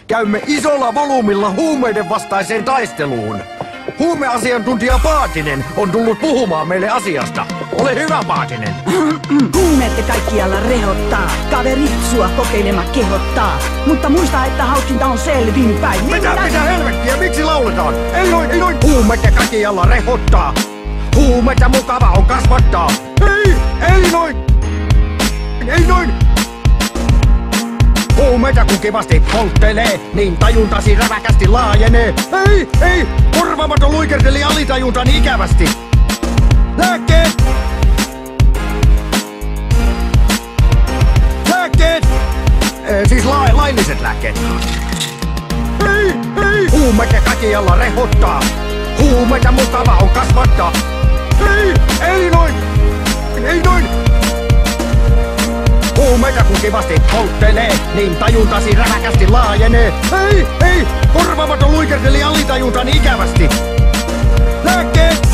käymme isolla volyymilla huumeiden vastaiseen taisteluun. Huumeasiantuntija Paatinen on tullut puhumaan meille asiasta. Ole hyvä, Paatinen. Huumeette kaikkialla rehottaa. Kaverit sua kokeilemaan kehottaa. Mutta muista, että hauskinta on selvinpäin. Mitä helvettiä? Miksi lauletaan? Ei noin, ei noin. Huumeette kaikkialla rehottaa. Huumeita mukava on kasvattaa. Ei noin. Ei noin. Huumeita kun kivasti polttelee, niin tajuntasi räväkästi laajenee. Ei, korvaamaton luikerteli alitajuntan ikävästi. Lääkkeet! Lääkkeet! Siis lailliset lääkkeet. Ei! Huumeita kaikkialla rehottaa. Huumeita mukava on kasvattaa. Ei noin! Ei noin! Huumeita kun kivasti polttelee, niin tajuntasi räväkästi laajenee. Ei, korvaamaton luikerteli alitajuntan ikävästi. Lääkkeet!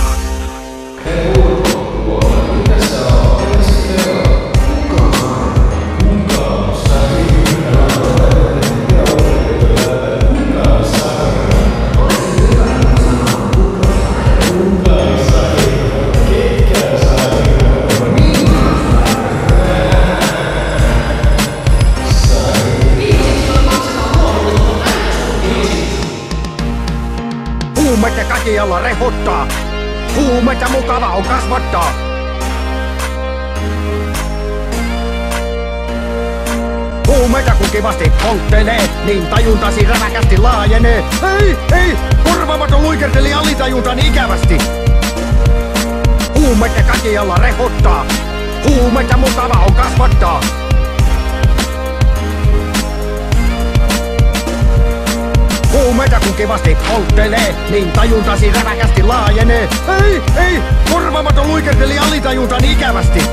Huumeita kaikkialla rehottaa. Huumeita mukava on kasvattaa. Huumeita kun kivasti polttelee, niin tajuntasi räväkästi laajenee. Ei, korvaamaton luikerteli alitajuntan ikävästi. Huumeita kaikkialla rehottaa. Huumeita mukava on kasvattaa. Huumeita kun kivasti polttelee, niin tajuntasi räväkästi laajenee. Ei, korvaamaton luikerteli alitajuntan ikävästi.